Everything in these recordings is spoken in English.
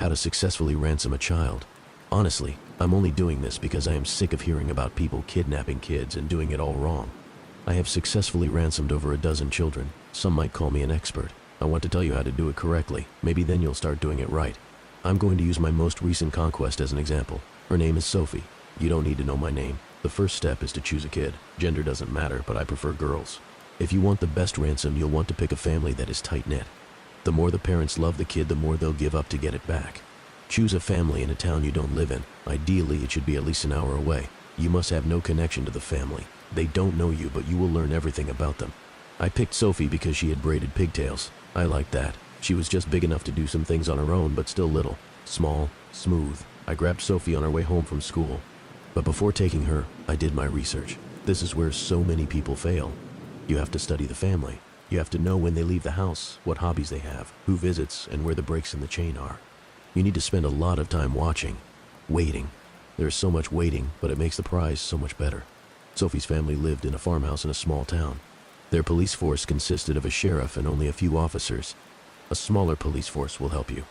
How to successfully ransom a child. Honestly, I'm only doing this because I am sick of hearing about people kidnapping kids and doing it all wrong. I have successfully ransomed over a dozen children. Some might call me an expert. I want to tell you how to do it correctly. Maybe then you'll start doing it right. I'm going to use my most recent conquest as an example. Her name is Sophie. You don't need to know my name. The first step is to choose a kid. Gender doesn't matter, but I prefer girls. If you want the best ransom, you'll want to pick a family that is tight-knit. The more the parents love the kid, the more they'll give up to get it back. Choose a family in a town you don't live in. Ideally, it should be at least an hour away. You must have no connection to the family. They don't know you, but you will learn everything about them. I picked Sophie because she had braided pigtails. I liked that. She was just big enough to do some things on her own, but still little. Small, smooth. I grabbed Sophie on our way home from school. But before taking her, I did my research. This is where so many people fail. You have to study the family. You have to know when they leave the house, what hobbies they have, who visits, and where the breaks in the chain are. You need to spend a lot of time watching, waiting. There's so much waiting, but it makes the prize so much better. Sophie's family lived in a farmhouse in a small town. Their police force consisted of a sheriff and only a few officers. A smaller police force will help you.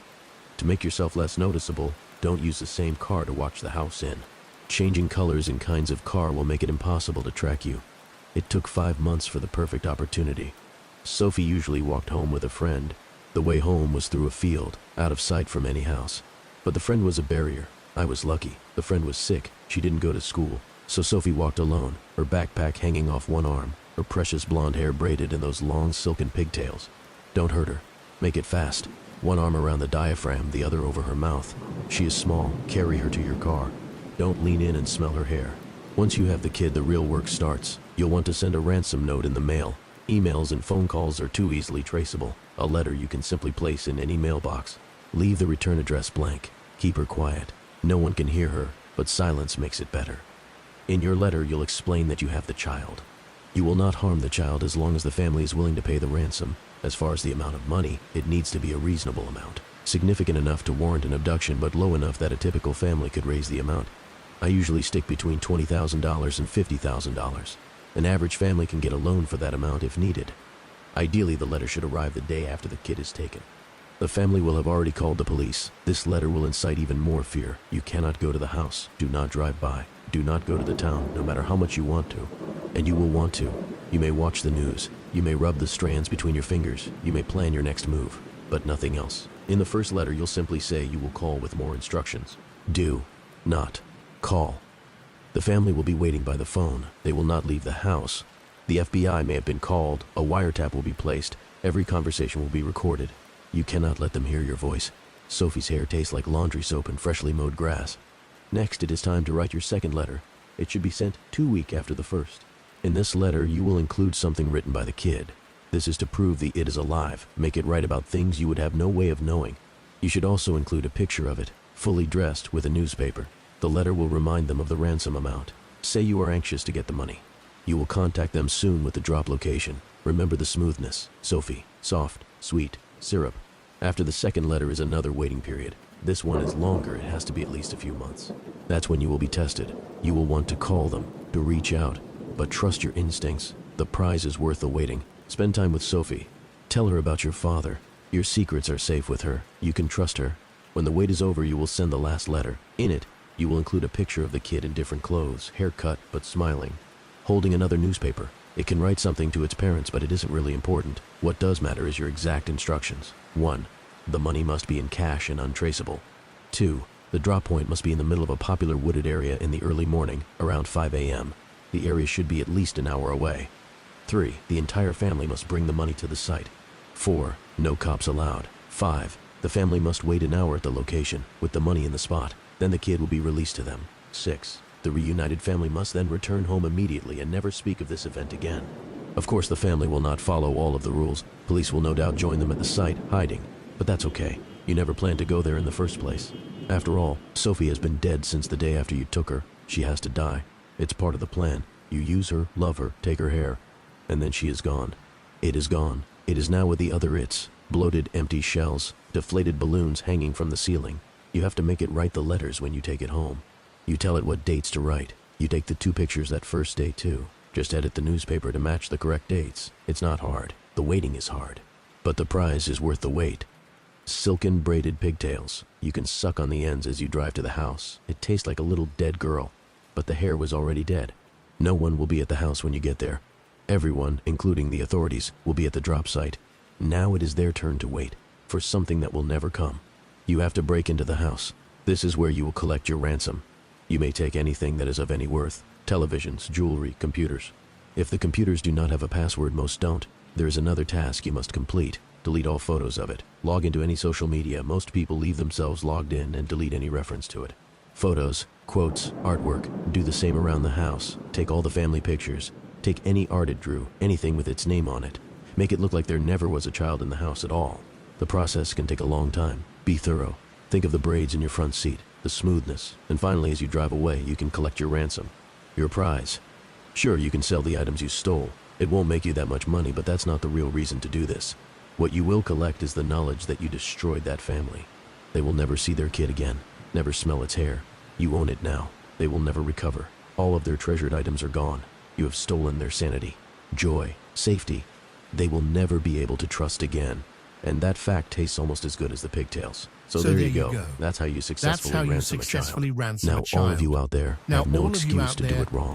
To make yourself less noticeable, don't use the same car to watch the house in. Changing colors and kinds of car will make it impossible to track you. It took 5 months for the perfect opportunity. Sophie usually walked home with a friend. The way home was through a field, out of sight from any house. But the friend was a barrier. I was lucky. The friend was sick. She didn't go to school. So Sophie walked alone, her backpack hanging off one arm, her precious blonde hair braided in those long silken pigtails. Don't hurt her. Make it fast. One arm around the diaphragm, the other over her mouth. She is small. Carry her to your car. Don't lean in and smell her hair. Once you have the kid, the real work starts. You'll want to send a ransom note in the mail. Emails and phone calls are too easily traceable. A letter you can simply place in any mailbox. Leave the return address blank. Keep her quiet. No one can hear her, but silence makes it better. In your letter, you'll explain that you have the child. You will not harm the child as long as the family is willing to pay the ransom. As far as the amount of money, it needs to be a reasonable amount. Significant enough to warrant an abduction, but low enough that a typical family could raise the amount. I usually stick between $20,000 and $50,000. An average family can get a loan for that amount if needed. Ideally, the letter should arrive the day after the kid is taken. The family will have already called the police. This letter will incite even more fear. You cannot go to the house. Do not drive by. Do not go to the town, no matter how much you want to. And you will want to. You may watch the news. You may rub the strands between your fingers. You may plan your next move, but nothing else. In the first letter, you'll simply say you will call with more instructions. Do not call. The family will be waiting by the phone. They will not leave the house. The FBI may have been called. A wiretap will be placed. Every conversation will be recorded. You cannot let them hear your voice. Sophie's hair tastes like laundry soap and freshly mowed grass. Next, it is time to write your second letter. It should be sent 2 weeks after the first. In this letter, you will include something written by the kid. This is to prove the it is alive. Make it write about things you would have no way of knowing. You should also include a picture of it, fully dressed with a newspaper. The letter will remind them of the ransom amount. Say you are anxious to get the money. You will contact them soon with the drop location. Remember the smoothness. Sophie. Soft. Sweet. Syrup. After the second letter is another waiting period. This one is longer. It has to be at least a few months. That's when you will be tested. You will want to call them, to reach out. But trust your instincts. The prize is worth the waiting. Spend time with Sophie. Tell her about your father. Your secrets are safe with her. You can trust her. When the wait is over, you will send the last letter. In it, you will include a picture of the kid in different clothes, haircut but smiling, holding another newspaper. It can write something to its parents, but it isn't really important. What does matter is your exact instructions. 1. The money must be in cash and untraceable. 2. The drop point must be in the middle of a popular wooded area in the early morning, around 5 a.m. The area should be at least an hour away. 3. The entire family must bring the money to the site. 4. No cops allowed. 5. The family must wait an hour at the location, with the money in the spot. Then the kid will be released to them. 6. The reunited family must then return home immediately and never speak of this event again. Of course, the family will not follow all of the rules. Police will no doubt join them at the site, hiding. But that's okay. You never planned to go there in the first place. After all, Sophie has been dead since the day after you took her. She has to die. It's part of the plan. You use her, love her, take her hair, and then she is gone. It is gone. It is now with the other its. Bloated, empty shells, deflated balloons hanging from the ceiling. You have to make it write the letters when you take it home. You tell it what dates to write. You take the 2 pictures that first day too. Just edit the newspaper to match the correct dates. It's not hard. The waiting is hard. But the prize is worth the wait. Silken braided pigtails. You can suck on the ends as you drive to the house. It tastes like a little dead girl, but the hair was already dead. No one will be at the house when you get there. Everyone, including the authorities, will be at the drop site. Now it is their turn to wait for something that will never come. You have to break into the house. This is where you will collect your ransom. You may take anything that is of any worth: televisions, jewelry, computers. If the computers do not have a password, most don't, there is another task you must complete. Delete all photos of it. Log into any social media. Most people leave themselves logged in and delete any reference to it. Photos, quotes, artwork. Do the same around the house. Take all the family pictures. Take any art it drew, anything with its name on it. Make it look like there never was a child in the house at all. The process can take a long time. Be thorough. Think of the braids in your front seat, the smoothness, and finally as you drive away, you can collect your ransom, your prize. Sure, you can sell the items you stole. It won't make you that much money, but that's not the real reason to do this. What you will collect is the knowledge that you destroyed that family. They will never see their kid again, never smell its hair. You own it now. They will never recover. All of their treasured items are gone. You have stolen their sanity, joy, safety. They will never be able to trust again. And that fact tastes almost as good as the pigtails. So there you go. That's how you successfully ransom a child. Now all of you out there have no excuse to do it wrong.